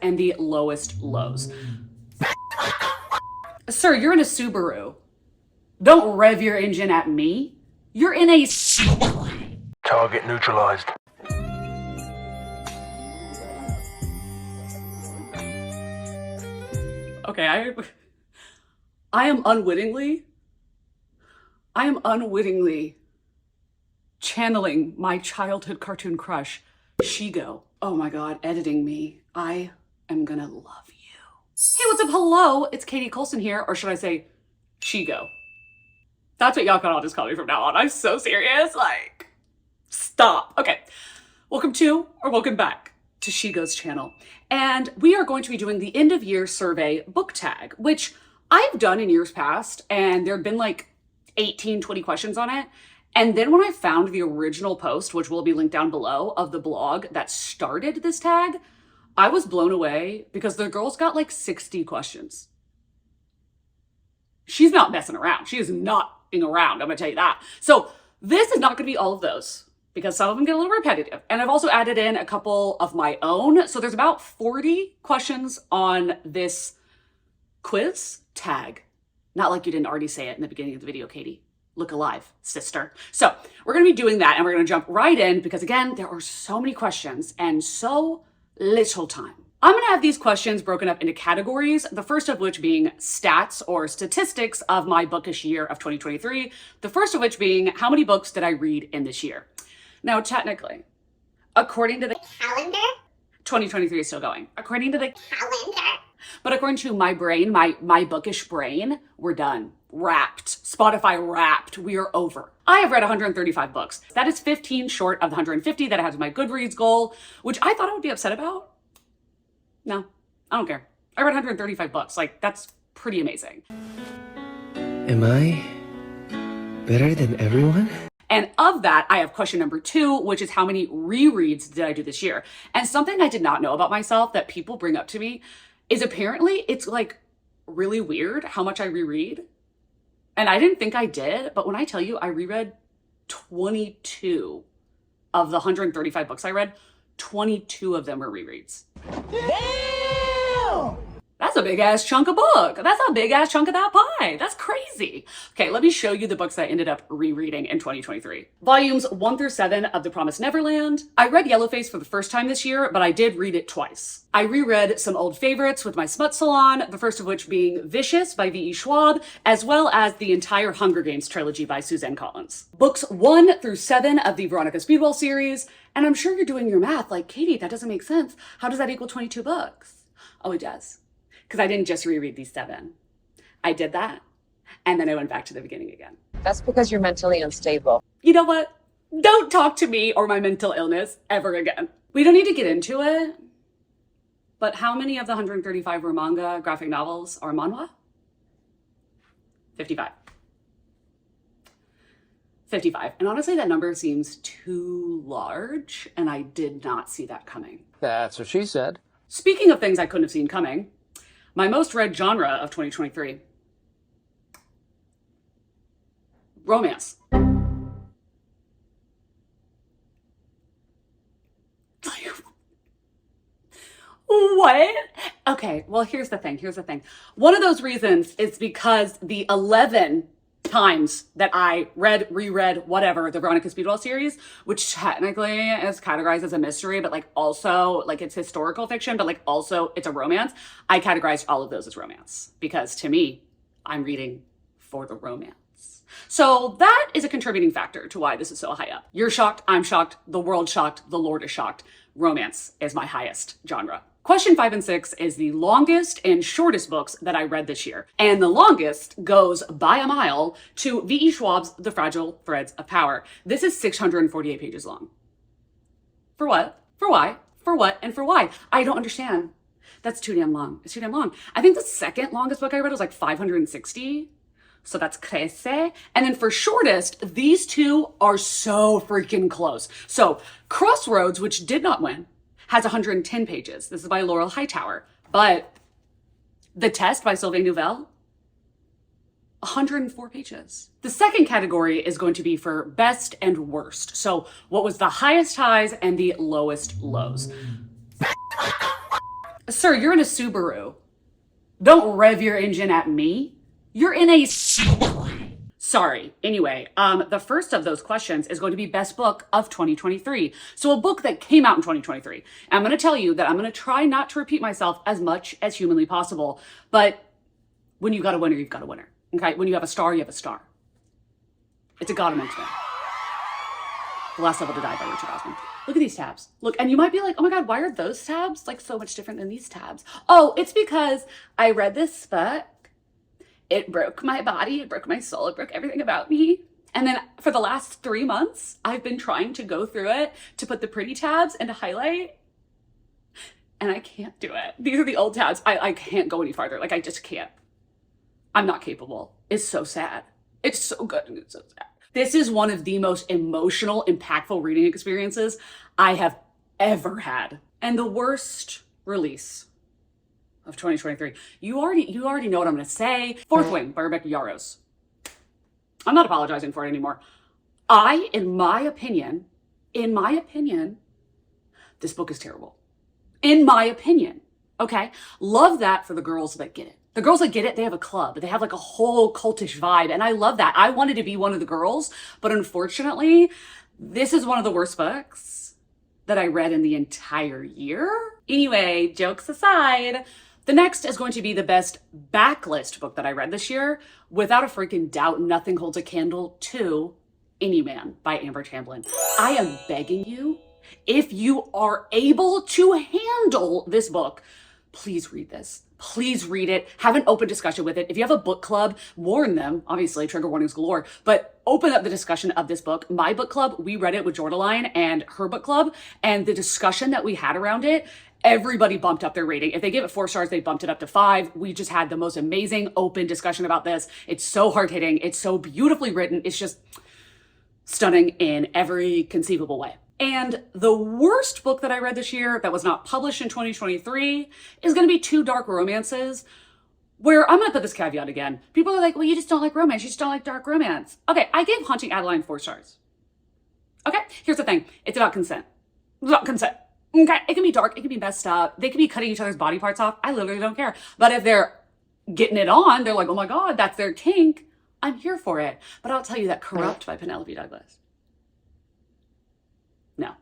and the lowest lows. Sir, you're in a Subaru. Don't rev your engine at me. You're in a... Target neutralized. Okay, I am unwittingly channeling my childhood cartoon crush, Shigo. Oh my God, editing me. I am gonna love you. Hey, what's up? Hello, it's Katie Colson here, or should I say Shigo? That's what y'all can all just call me from now on. I'm so serious, like, stop. Okay, welcome to, or welcome back to Shigo's channel. And we are going to be doing the end of year survey book tag, which I've done in years past, and there have been like 18, 20 questions on it. And then when I found the original post, which will be linked down below, of the blog that started this tag, I was blown away because the girl's got like 60 questions. She's not messing around. She is not around, I'm gonna tell you that. So this is not gonna be all of those because some of them get a little repetitive. And I've also added in a couple of my own. So there's about 40 questions on this quiz tag. Not like you didn't already say it in the beginning of the video, Katie. Look alive, sister. So we're gonna be doing that and we're gonna jump right in because again, there are so many questions and so little time. I'm gonna have these questions broken up into categories, the first of which being stats or statistics of my bookish year of 2023, the first of which being how many books did I read in this year. Now, technically, according to the calendar, 2023 is still going. According to the calendar, but according to my brain, my bookish brain, we're done. Wrapped. Spotify wrapped. We are over. I have read 135 books. That is 15 short of the 150 that I had as my Goodreads goal, which I thought I would be upset about. No, I don't care. I read 135 books. Like, that's pretty amazing. Am I better than everyone? And of that, I have question number 2, which is how many rereads did I do this year? And something I did not know about myself that people bring up to me is apparently it's like really weird how much I reread. And I didn't think I did, but when I tell you I reread 22 of the 135 books I read, 22 of them were rereads. Damn! That's a big ass chunk of book. That's a big ass chunk of that pie. That's crazy. Okay, let me show you the books that I ended up rereading in 2023. Volumes 1 through 7 of The Promised Neverland. I read Yellowface for the first time this year, but I did read it twice. I reread some old favorites with my smut salon, the first of which being Vicious by V.E. Schwab, as well as the entire Hunger Games trilogy by Suzanne Collins. Books 1 through 7 of the Veronica Speedwell series, and I'm sure you're doing your math like, Katie, that doesn't make sense. How does that equal 22 books? Oh, it does. Because I didn't just reread these 7. I did that, and then I went back to the beginning again. That's because you're mentally unstable. You know what? Don't talk to me or my mental illness ever again. We don't need to get into it, but how many of the 135 were manga, graphic novels, or manhwa? 55. 55. And honestly, that number seems too large, and I did not see that coming. That's what she said. Speaking of things I couldn't have seen coming, my most read genre of 2023, romance. What? Okay, well, here's the thing. One of those reasons is because the 11 times that I reread, whatever, the Veronica Speedwell series, which technically is categorized as a mystery, but like also like it's historical fiction, but like also it's a romance. I categorized all of those as romance because to me, I'm reading for the romance. So that is a contributing factor to why this is so high up. You're shocked, I'm shocked, the world's shocked, the Lord is shocked. Romance is my highest genre. Question 5 and 6 is the longest and shortest books that I read this year. And the longest goes by a mile to V.E. Schwab's The Fragile Threads of Power. This is 648 pages long. For what? For why? For what? And for why? I don't understand. That's too damn long. It's too damn long. I think the second longest book I read was like 560. So that's crazy. And then for shortest, these two are so freaking close. So Crossroads, which did not win, has 110 pages. This is by Laurel Hightower. But The Test by Sylvain Neuvel, 104 pages. The second category is going to be for best and worst. So what was the highest highs and the lowest lows? Sir, you're in a Subaru. Don't rev your engine at me. You're in a Sorry. Anyway, the first of those questions is going to be best book of 2023. So a book that came out in 2023. And I'm going to tell you that I'm going to try not to repeat myself as much as humanly possible. But when you got a winner, you've got a winner. Okay? When you have a star, you have a star. It's a God amongst men. The Last Level to Die by Richard Osman. Look at these tabs. Look, and you might be like, oh my God, why are those tabs like so much different than these tabs? Oh, it's because I read this book. It broke my body, it broke my soul, it broke everything about me. And then for the last 3 months, I've been trying to go through it to put the pretty tabs and to highlight. And I can't do it. These are the old tabs. I can't go any farther. Like, I just can't. I'm not capable. It's so sad. It's so good and it's so sad. This is one of the most emotional, impactful reading experiences I have ever had. And the worst release of 2023. You already know what I'm going to say. Fourth Wing by Rebecca Yarros. I'm not apologizing for it anymore. In my opinion, this book is terrible. In my opinion. Okay? Love that for the girls that get it. The girls that get it, they have a club. They have like a whole cultish vibe. And I love that. I wanted to be one of the girls, but unfortunately, this is one of the worst books that I read in the entire year. Anyway, jokes aside, the next is going to be the best backlist book that I read this year. Without a freaking doubt, nothing holds a candle to Any Man by Amber Tamblyn. I am begging you, if you are able to handle this book, please read this. Please read it. Have an open discussion with it. If you have a book club, warn them. Obviously, trigger warnings galore. But open up the discussion of this book. My book club, we read it with Jordaline and her book club. And the discussion that we had around it, everybody bumped up their rating. If they gave it 4 stars, they bumped it up to 5. We just had the most amazing open discussion about this. It's so hard-hitting. It's so beautifully written. It's just stunning in every conceivable way. And the worst book that I read this year that was not published in 2023 is going to be 2 dark romances, where I'm going to put this caveat again. People are like, well, you just don't like romance. You just don't like dark romance. Okay, I gave Haunting Adeline 4 stars. Okay, here's the thing. It's about consent. It's about consent. Okay, it can be dark. It can be messed up. They can be cutting each other's body parts off. I literally don't care. But if they're getting it on, they're like, oh my God, that's their kink. I'm here for it. But I'll tell you that Corrupt by Penelope Douglas. No.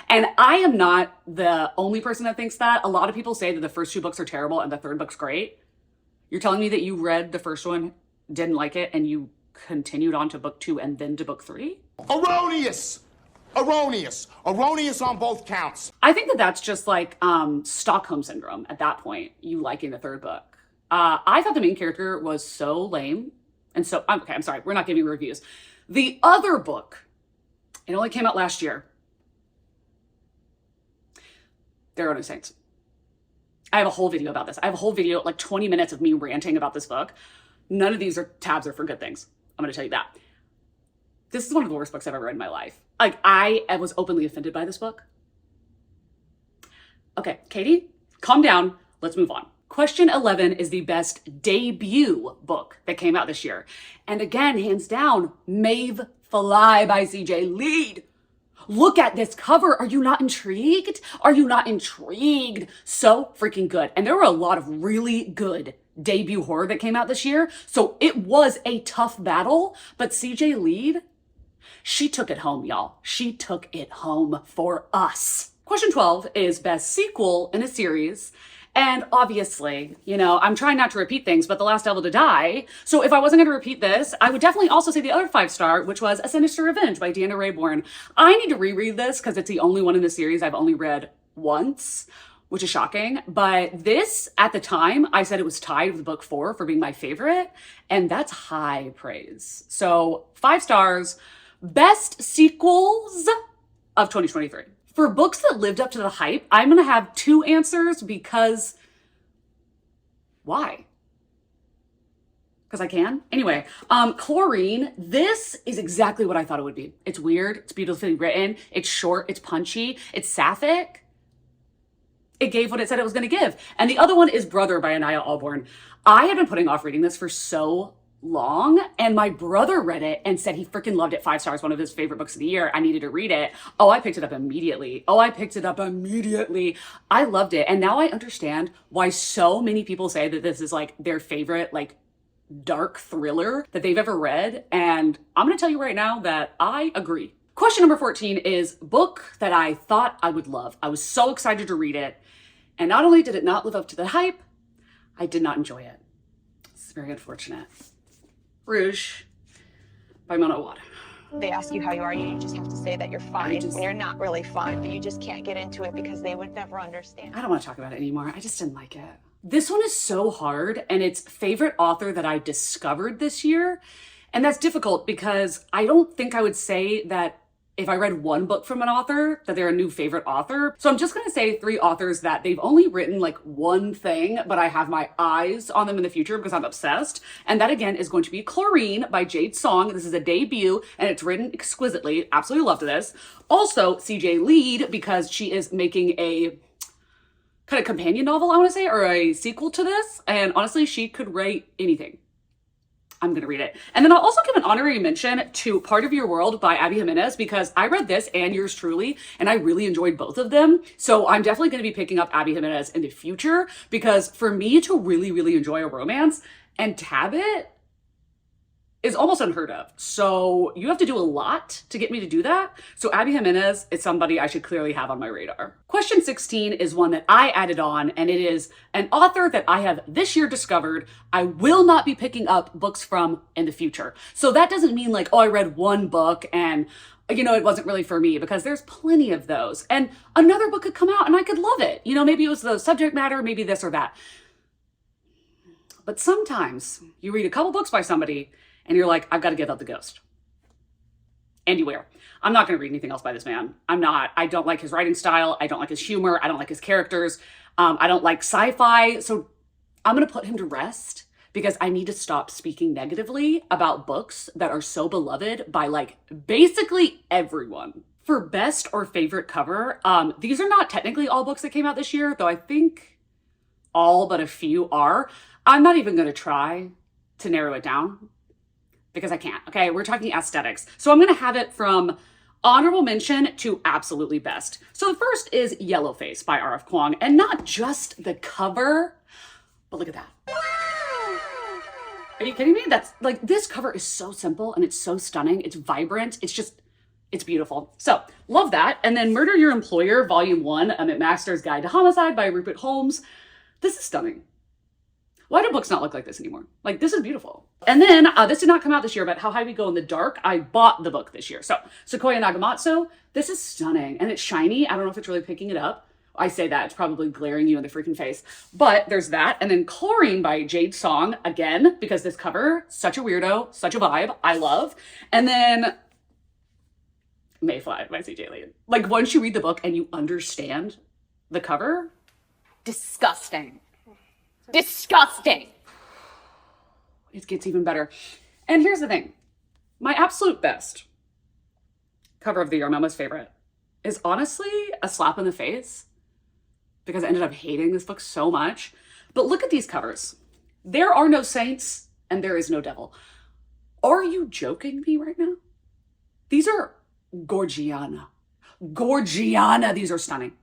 And I am not the only person that thinks that. A lot of people say that the first 2 books are terrible and the third book's great. You're telling me that you read the first one, didn't like it, and you continued on to book 2 and then to book 3? Erroneous! Erroneous! Erroneous on both counts. I think that that's just like Stockholm Syndrome at that point, you liking the third book. I thought the main character was so lame. And so, okay, I'm sorry, we're not giving reviews. The other book, it only came out last year. There Are No Saints. I have a whole video about this. I have a whole video, like 20 minutes of me ranting about this book. None of these tabs are for good things. I'm going to tell you that. This is one of the worst books I've ever read in my life. Like, I was openly offended by this book. Okay, Katie, calm down. Let's move on. Question 11 is the best debut book that came out this year. And again, hands down, Maeve Fly by C.J. Lead. Look at this cover. Are you not intrigued? Are you not intrigued? So freaking good. And there were a lot of really good debut horror that came out this year. So it was a tough battle, but CJ Lead, she took it home, y'all. She took it home for us. Question 12 is best sequel in a series. And obviously, you know, I'm trying not to repeat things, but The Last Devil to Die. So if I wasn't going to repeat this, I would definitely also say the other 5-star, which was A Sinister Revenge by Deanna Raybourn. I need to reread this because it's the only one in the series I've only read once, which is shocking. But this, at the time, I said it was tied with book 4 for being my favorite. And that's high praise. So 5 stars, best sequels of 2023. For books that lived up to the hype, I'm going to have 2 answers because why? Because I can. Anyway, Chlorine, this is exactly what I thought it would be. It's weird. It's beautifully written. It's short. It's punchy. It's sapphic. It gave what it said it was going to give. And the other one is Brother by Anaya Alborn. I had been putting off reading this for so long, and my brother read it and said he freaking loved it. 5 stars, one of his favorite books of the year. I needed to read it. Oh, I picked it up immediately. I loved it. And now I understand why so many people say that this is like their favorite, like, dark thriller that they've ever read. And I'm gonna tell you right now that I agree. Question number 14 is book that I thought I would love. I was so excited to read it. And not only did it not live up to the hype, I did not enjoy it. It's very unfortunate. Rouge by Mona Awad. They ask you how you are, you just have to say that you're fine when you're not really fine, but you just can't get into it because they would never understand. I don't want to talk about it anymore. I just didn't like it. This one is so hard, and it's favorite author that I discovered this year. And that's difficult because I don't think I would say that if I read one book from an author, that they're a new favorite author. So I'm just gonna say 3 authors that they've only written like one thing, but I have my eyes on them in the future because I'm obsessed. And that again is going to be Chlorine by Jade Song. This is a debut and it's written exquisitely. Absolutely loved this. Also CJ Lead, because she is making a kind of companion novel, I wanna say, or a sequel to this. And honestly, she could write anything. I'm gonna read it. And then I'll also give an honorary mention to Part of Your World by Abby Jimenez, because I read this and yours truly, and I really enjoyed both of them. So I'm definitely gonna be picking up Abby Jimenez in the future, because for me to really, really enjoy a romance and tab it is almost unheard of. So you have to do a lot to get me to do that. So Abby Jimenez is somebody I should clearly have on my radar. Question 16 is one that I added on, and it is an author that I have this year discovered I will not be picking up books from in the future. So that doesn't mean like, oh, I read one book and you know, it wasn't really for me, because there's plenty of those. And another book could come out and I could love it. You know, maybe it was the subject matter, maybe this or that. But sometimes you read a couple books by somebody and you're like, I've got to give up the ghost. Andy Weir. I'm not going to read anything else by this man. I don't like his writing style. I don't like his humor. I don't like his characters. I don't like sci-fi. So I'm going to put him to rest, because I need to stop speaking negatively about books that are so beloved by like basically everyone. For best or favorite cover, these are not technically all books that came out this year, though I think all but a few are. I'm not even going to try to narrow it down, because I can't, okay? We're talking aesthetics. So I'm gonna have it from honorable mention to absolutely best. So the first is Yellowface by R.F. Kuang, and not just the cover, but look at that. Are you kidding me? That's like, this cover is so simple and it's so stunning. It's vibrant. It's beautiful. So love that. And then Murder Your Employer, Volume 1, a McMaster's Guide to Homicide by Rupert Holmes. This is stunning. Why do books not look like this anymore? Like, this is beautiful. And then, this did not come out this year, but How High We Go in the Dark, I bought the book this year. So, Sequoia Nagamatsu, this is stunning, and it's shiny. I don't know if it's really picking it up. I say that, it's probably glaring you in the freaking face. But there's that. And then Chlorine by Jade Song, again, because this cover, such a weirdo, such a vibe, I love. And then Mayfly by CJ Lead. Like, once you read the book and you understand the cover, disgusting. Disgusting. It gets even better. And here's the thing. My absolute best cover of the year, my most favorite, is honestly a slap in the face, because I ended up hating this book so much. But look at these covers. There are no saints and there is no devil. Are you joking me right now? These are Gorgiana. Gorgiana, these are stunning.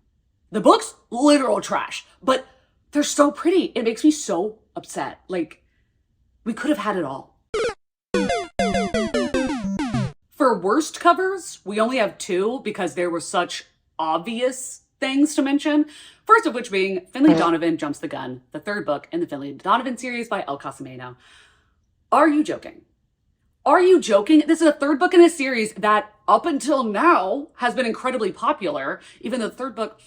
The book's literal trash, but they're so pretty. It makes me so upset. Like, we could have had it all. For worst covers, we only have 2 because there were such obvious things to mention. First of which being Finley Donovan Jumps the Gun, the 3rd book in the Finley Donovan series by El Casameno. Are you joking? Are you joking? This is a 3rd book in a series that up until now has been incredibly popular, even though the 3rd book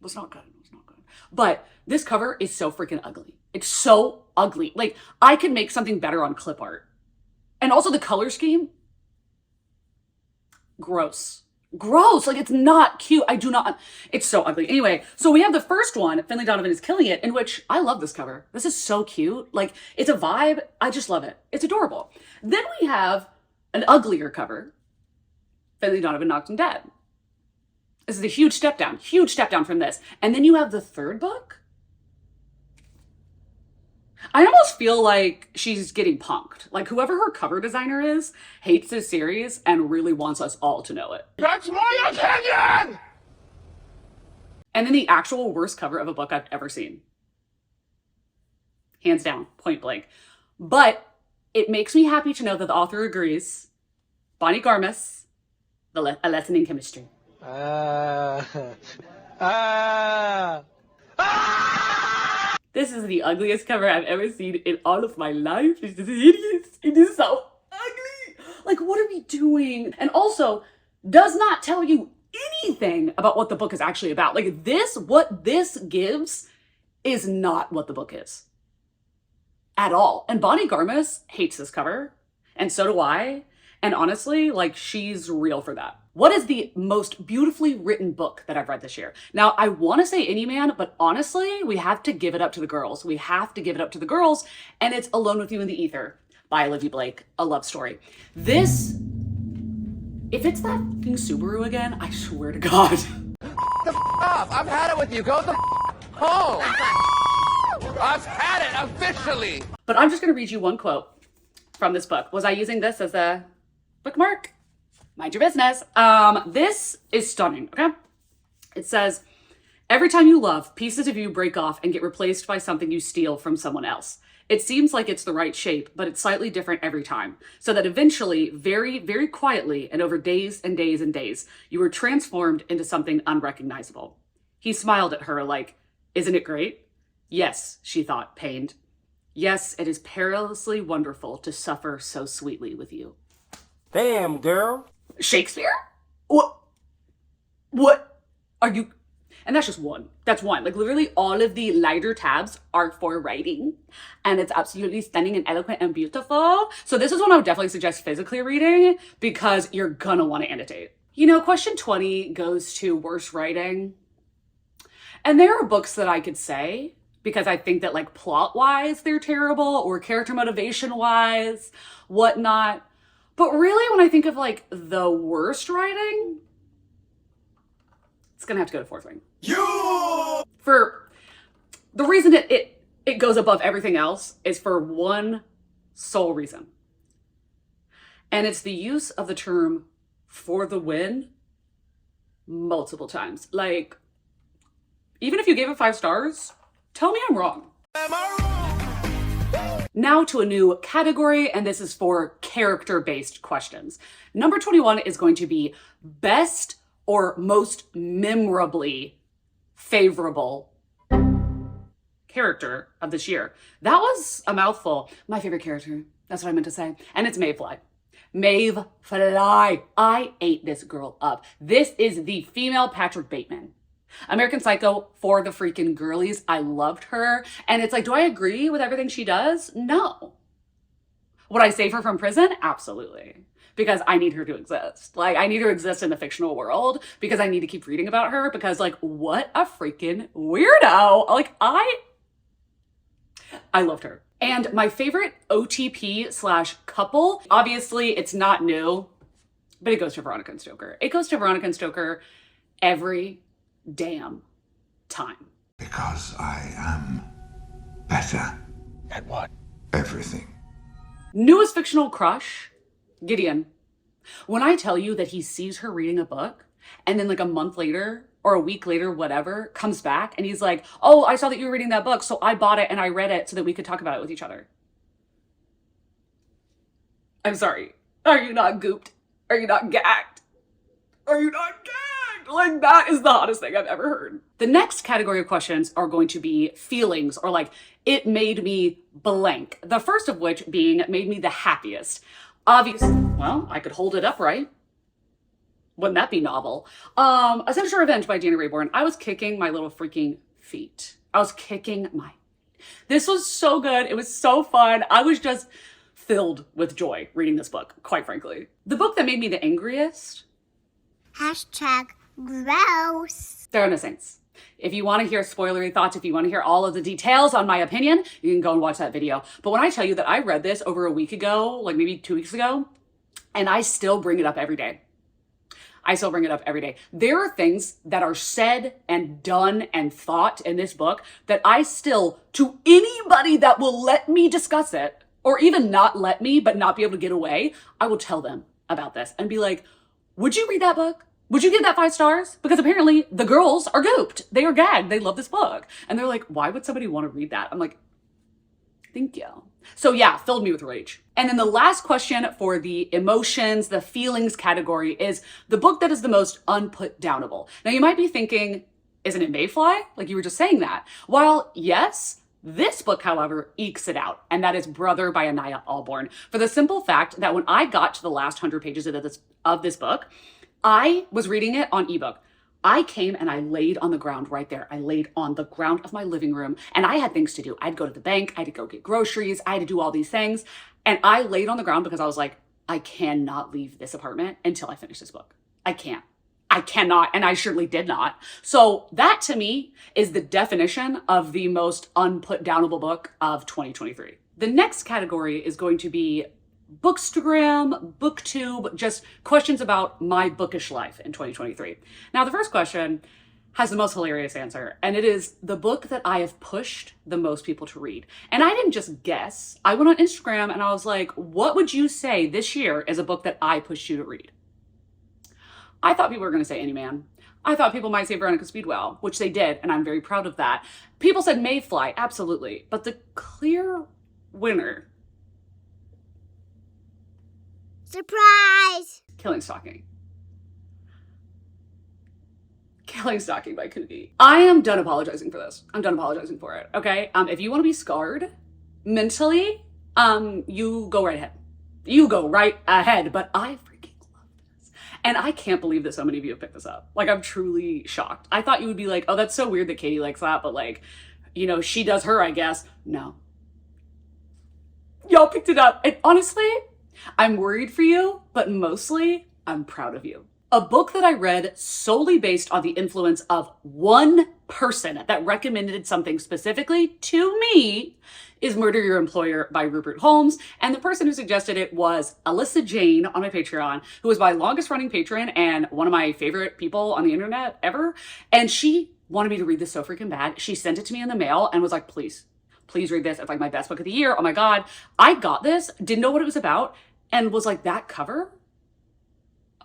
was not good. But this cover is so freaking ugly. It's so ugly. Like, I could make something better on clip art. And also the color scheme, gross. Gross. Like, it's not cute. It's so ugly. Anyway, so we have the first one, Finley Donovan is Killing It, in which I love this cover. This is so cute. Like, it's a vibe. I just love it. It's adorable. Then we have an uglier cover, Finley Donovan Knocked Him Dead. This is a huge step down from this. And then you have the 3rd book. I almost feel like she's getting punked. Like whoever her cover designer is hates this series and really wants us all to know it. That's my opinion! And then the actual worst cover of a book I've ever seen. Hands down, point blank. But it makes me happy to know that the author agrees. Bonnie Garmus, A Lesson in Chemistry. This is the ugliest cover I've ever seen in all of my life. It's just hideous. It is so ugly. Like, what are we doing? And also, does not tell you anything about what the book is actually about. Like this, what this gives is not what the book is. At all. And Bonnie Garmus hates this cover. And so do I. And honestly, like, she's real for that. What is the most beautifully written book that I've read this year? Now, I want to say Any Man, but honestly, we have to give it up to the girls. We have to give it up to the girls. And it's Alone with You in the Ether by Olivia Blake, a love story. This, if it's that fucking Subaru again, I swear to God. Off. I've had it with you. Go the home. I've had it officially. But I'm just going to read you one quote from this book. Was I using this as a bookmark? Mind your business. This is stunning, okay? It says, every time you love, pieces of you break off and get replaced by something you steal from someone else. It seems like it's the right shape, but it's slightly different every time. So that eventually, very, very quietly, and over days and days and days, you were transformed into something unrecognizable. He smiled at her like, isn't it great? Yes, she thought, pained. Yes, it is perilously wonderful to suffer so sweetly with you. Damn, girl. Shakespeare? What are you? And that's just one. That's one. Like literally all of the lighter tabs are for writing. And it's absolutely stunning and eloquent and beautiful. So this is one I would definitely suggest physically reading because you're gonna want to annotate. You know, question 20 goes to worst writing. And there are books that I could say because I think that like plot-wise they're terrible or character motivation-wise, whatnot. But really, when I think of like the worst writing, it's gonna have to go to Fourth Wing. For the reason it goes above everything else is for one sole reason. And it's the use of the term for the win multiple times. Like, even if you gave it 5 stars, tell me I'm wrong. Now to a new category, and this is for character-based questions. Number 21 is going to be best or most memorably favorable character of this year. That was a mouthful. My favorite character, that's what I meant to say. And it's Mayfly. Mayfly. I ate this girl up. This is the female Patrick Bateman. American Psycho for the freaking girlies. I loved her. And it's like, do I agree with everything she does? No. Would I save her from prison? Absolutely. Because I need her to exist. Like, I need her to exist in the fictional world because I need to keep reading about her because, like, what a freaking weirdo. Like, I loved her. And my favorite OTP/couple, obviously it's not new, but it goes to Veronica and Stoker. It goes to Veronica and Stoker every damn time. Because I am better. At what? Everything. Newest fictional crush, Gideon. When I tell you that he sees her reading a book and then like a month later or a week later, whatever, comes back and he's like, oh, I saw that you were reading that book, so I bought it and I read it so that we could talk about it with each other. I'm sorry. Are you not gooped? Are you not gagged? Are you not gagged? Like, that is the hottest thing I've ever heard. The next category of questions are going to be feelings or like, it made me blank. The first of which being made me the happiest. Obviously, well, I could hold it up, right? Wouldn't that be novel? Essential Revenge by Jana Rayborn. I was kicking my little freaking feet. This was so good. It was so fun. I was just filled with joy reading this book, quite frankly. The book that made me the angriest. #gross. Sarah and the Saints. If you want to hear spoilery thoughts, if you want to hear all of the details on my opinion, you can go and watch that video. But when I tell you that I read this over a week ago, like maybe 2 weeks ago, and I still bring it up every day. I still bring it up every day. There are things that are said and done and thought in this book that I still, to anybody that will let me discuss it, or even not let me, but not be able to get away, I will tell them about this and be like, would you read that book? Would you give that 5 stars? Because apparently the girls are gooped. They are gagged. They love this book. And they're like, why would somebody want to read that? I'm like, thank you. So yeah, filled me with rage. And then the last question for the emotions, the feelings category is the book that is the most unputdownable. Now you might be thinking, isn't it Mayfly? Like you were just saying that. While yes, this book, however, ekes it out, and that is Brother by Anaya Alborn, for the simple fact that when I got to the last 100 pages of this book, I was reading it on ebook. I came and I laid on the ground right there. I laid on the ground of my living room and I had things to do. I'd go to the bank, I had to go get groceries, I had to do all these things. And I laid on the ground because I was like, I cannot leave this apartment until I finish this book. I cannot, and I surely did not. So that to me is the definition of the most unputdownable book of 2023. The next category is going to be Bookstagram, Booktube, just questions about my bookish life in 2023. Now, the first question has the most hilarious answer, and it is the book that I have pushed the most people to read. And I didn't just guess. I went on Instagram and I was like, what would you say this year is a book that I pushed you to read? I thought people were going to say Any Man. I thought people might say Veronica Speedwell, which they did, and I'm very proud of that. People said Mayfly, absolutely. But the clear winner, surprise! Killing Stalking. Killing Stalking by Cookie. I am done apologizing for this. I'm done apologizing for it, okay? If you want to be scarred mentally, you go right ahead. You go right ahead, but I freaking love this. And I can't believe that so many of you have picked this up. Like, I'm truly shocked. I thought you would be like, oh, that's so weird that Katie likes that, but like, you know, she does her, I guess. No. Y'all picked it up. And honestly, I'm worried for you, but mostly I'm proud of you. A book that I read solely based on the influence of one person that recommended something specifically to me is Murder Your Employer by Rupert Holmes. And the person who suggested it was Alyssa Jane on my Patreon, who is my longest running patron and one of my favorite people on the internet ever. And she wanted me to read this so freaking bad. She sent it to me in the mail and was like, please read this. It's like my best book of the year. Oh my God. I got this, didn't know what it was about, and was like, that cover?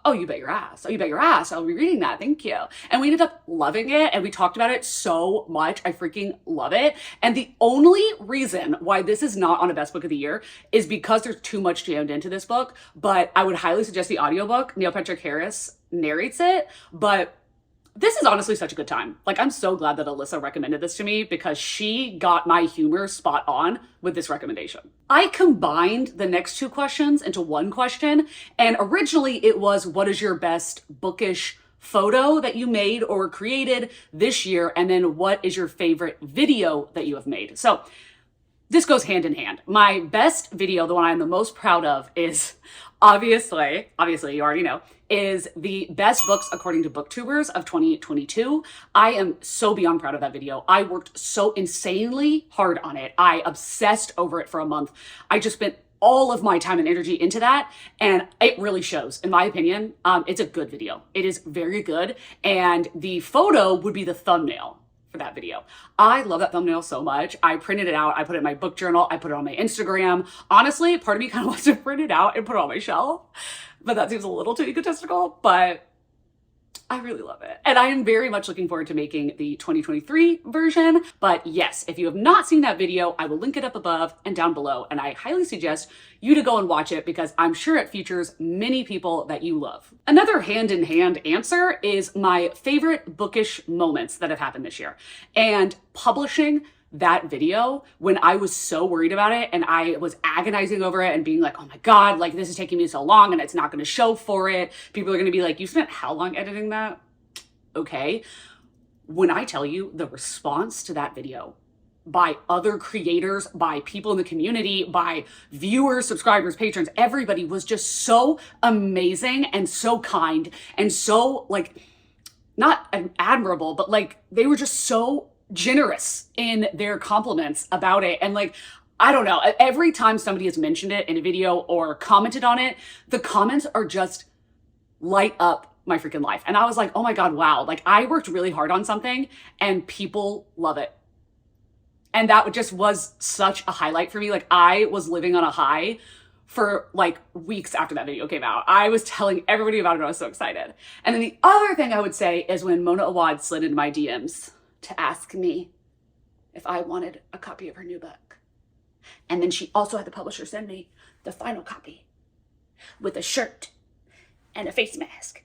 Oh, you bet your ass. Oh, you bet your ass. I'll be reading that. Thank you. And we ended up loving it. And we talked about it so much. I freaking love it. And the only reason why this is not on a best book of the year is because there's too much jammed into this book. But I would highly suggest the audiobook. Neil Patrick Harris narrates it. But this is honestly such a good time. Like, I'm so glad that Alyssa recommended this to me because she got my humor spot on with this recommendation. I combined the next 2 questions into one question, and originally it was, what is your best bookish photo that you made or created this year? And then what is your favorite video that you have made? So this goes hand in hand. My best video, the one I'm the most proud of, is obviously, you already know, is the best books according to booktubers of 2022. I am so beyond proud of that video. I worked so insanely hard on it. I obsessed over it for a month. I just spent all of my time and energy into that, and it really shows, in my opinion. It's a good video. It is very good, and the photo would be the thumbnail for that video. I love that thumbnail so much. I printed it out. I put it in my book journal. I put it on my Instagram. Honestly, part of me kind of wants to print it out and put it on my shelf, but that seems a little too egotistical, but I really love it. And I am very much looking forward to making the 2023 version. But yes, if you have not seen that video, I will link it up above and down below. And I highly suggest you to go and watch it because I'm sure it features many people that you love. Another hand-in-hand answer is my favorite bookish moments that have happened this year. And publishing that video when I was so worried about it and I was agonizing over it and being like, oh my God, like this is taking me so long and it's not going to show for it. People are going to be like, you spent how long editing that? Okay. When I tell you the response to that video by other creators, by people in the community, by viewers, subscribers, patrons, everybody was just so amazing and so kind and so like, not admirable, but like they were just so generous in their compliments about it. And like, I don't know, every time somebody has mentioned it in a video or commented on it, the comments are just light up my freaking life. And I was like, oh my God, wow. Like I worked really hard on something and people love it. And that just was such a highlight for me. Like I was living on a high for like weeks after that video came out. I was telling everybody about it. I was so excited. And then the other thing I would say is when Mona Awad slid into my DMs to ask me if I wanted a copy of her new book. And then she also had the publisher send me the final copy with a shirt and a face mask.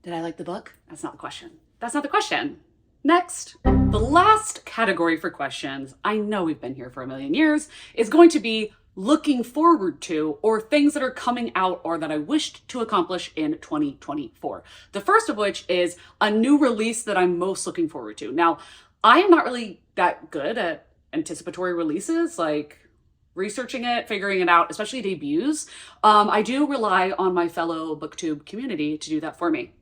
Did I like the book? That's not the question. That's not the question. Next, the last category for questions, I know we've been here for a million years, is going to be looking forward to or things that are coming out or that I wished to accomplish in 2024. The first of which is a new release that I'm most looking forward to. Now, I am not really that good at anticipatory releases, like researching it, figuring it out, especially debuts. I do rely on my fellow booktube community to do that for me.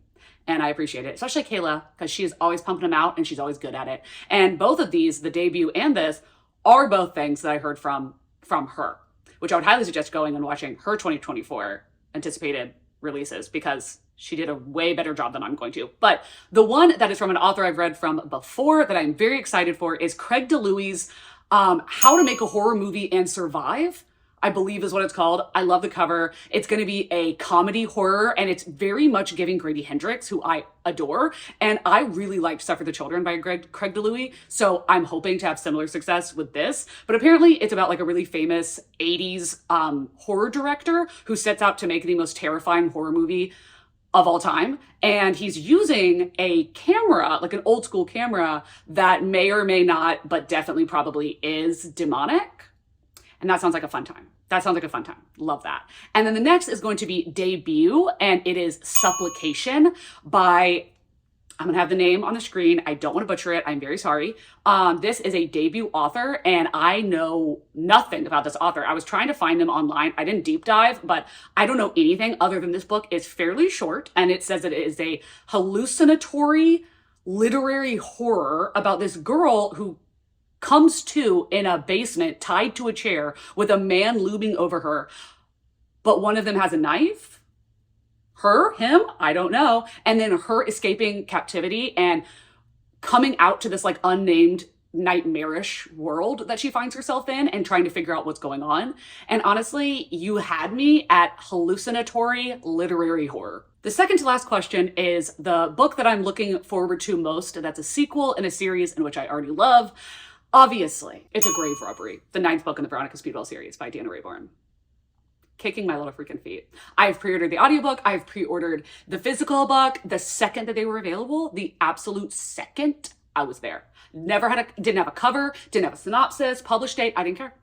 And I appreciate it, especially Kayla, because she is always pumping them out and she's always good at it. And both of these, the debut and this, are both things that I heard from her, which I would highly suggest going and watching her 2024 anticipated releases because she did a way better job than I'm going to. But the one that is from an author I've read from before that I'm very excited for is Craig DeLuey's How to Make a Horror Movie and Survive, I believe is what it's called. I love the cover. It's going to be a comedy horror and it's very much giving Grady Hendrix, who I adore. And I really liked Stuff for the Children by Craig DeLuey. So I'm hoping to have similar success with this. But apparently it's about like a really famous 80s horror director who sets out to make the most terrifying horror movie of all time. And he's using a camera, like an old school camera that may or may not, but definitely probably is demonic. And that sounds like a fun time. That sounds like a fun time. Love that. And then the next is going to be Debut, and it is Supplication by, I'm gonna have the name on the screen. I don't want to butcher it. I'm very sorry. This is a debut author, and I know nothing about this author. I was trying to find them online. I didn't deep dive, but I don't know anything other than this book is fairly short, and it says that it is a hallucinatory literary horror about this girl who comes to in a basement tied to a chair with a man looming over her, but one of them has a knife. Him, I don't know. And then her escaping captivity and coming out to this like unnamed nightmarish world that she finds herself in and trying to figure out what's going on. And honestly, you had me at hallucinatory literary horror. The second to last question is the book that I'm looking forward to most. That's a sequel in a series in which I already love. Obviously, it's A Grave Robbery, the 9th book in the Veronica Speedwell series by Deanna Raybourn. Kicking my little freaking feet. I've pre-ordered the audiobook. I've pre-ordered the physical book. The second that they were available, the absolute second, I was there. Didn't have a cover, didn't have a synopsis, published date. I didn't care.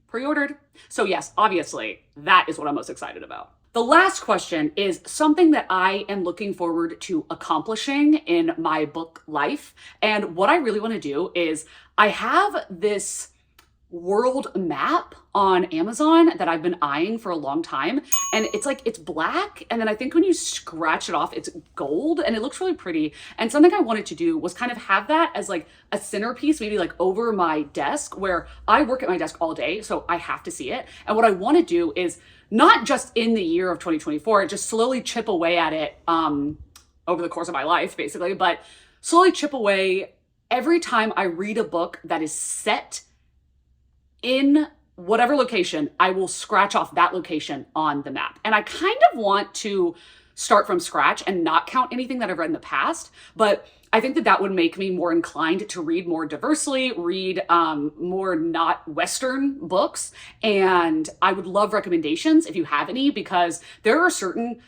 Pre-ordered. So yes, obviously, that is what I'm most excited about. The last question is something that I am looking forward to accomplishing in my book life. And what I really want to do is I have this world map on Amazon that I've been eyeing for a long time. And it's black. And then I think when you scratch it off, it's gold and it looks really pretty. And something I wanted to do was kind of have that as like a centerpiece, maybe like over my desk where I work at my desk all day. So I have to see it. And what I want to do is not just in the year of 2024, just slowly chip away at it over the course of my life, basically, but slowly chip away every time I read a book that is set in whatever location, I will scratch off that location on the map. And I kind of want to start from scratch and not count anything that I've read in the past, but I think that would make me more inclined to read more diversely, read more not Western books. And I would love recommendations if you have any, because there are certain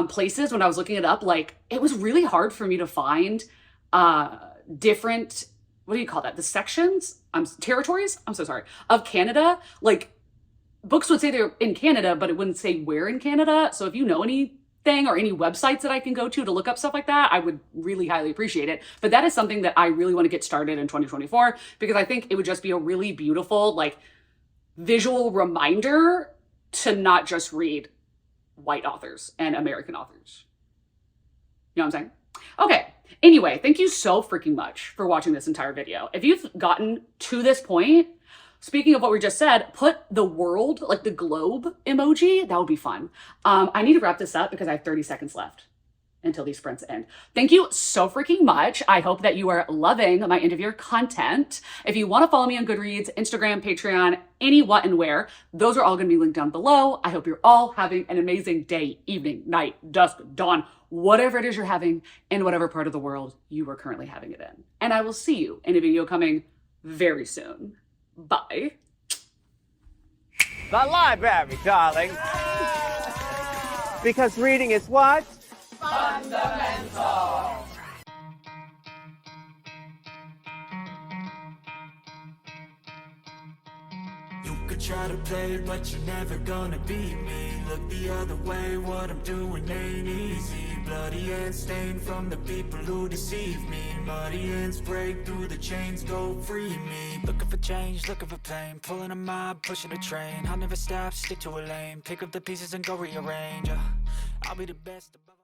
places when I was looking it up, like it was really hard for me to find different, what do you call that? The sections, territories, I'm so sorry, of Canada. Like books would say they're in Canada, but it wouldn't say where in Canada. So if you know anything or any websites that I can go to look up stuff like that, I would really highly appreciate it. But that is something that I really want to get started in 2024, because I think it would just be a really beautiful, like visual reminder to not just read white authors and American authors. You know what I'm saying? Okay. Anyway, thank you so freaking much for watching this entire video. If you've gotten to this point, Speaking of what we just said, put the world, like the globe emoji. That would be fun. I need to wrap this up because I have 30 seconds left until these sprints end. Thank you so freaking much. I hope that you are loving my end of year content. If you want to follow me on Goodreads, Instagram, Patreon, any what and where, those are all going to be linked down below. I hope you're all having an amazing day, evening, night, dusk, dawn, whatever it is you're having in whatever part of the world you are currently having it in. And I will see you in a video coming very soon. Bye. The library, darling. Because reading is what? Fundamental. You could try to play, but you're never gonna beat me. Look the other way, what I'm doing ain't easy. Bloody hands stained from the people who deceive me. Muddy hands break through the chains, go free me. Looking for change, looking for pain. Pulling a mob, pushing a train. I'll never stop, stick to a lane. Pick up the pieces and go rearrange. I'll be the best above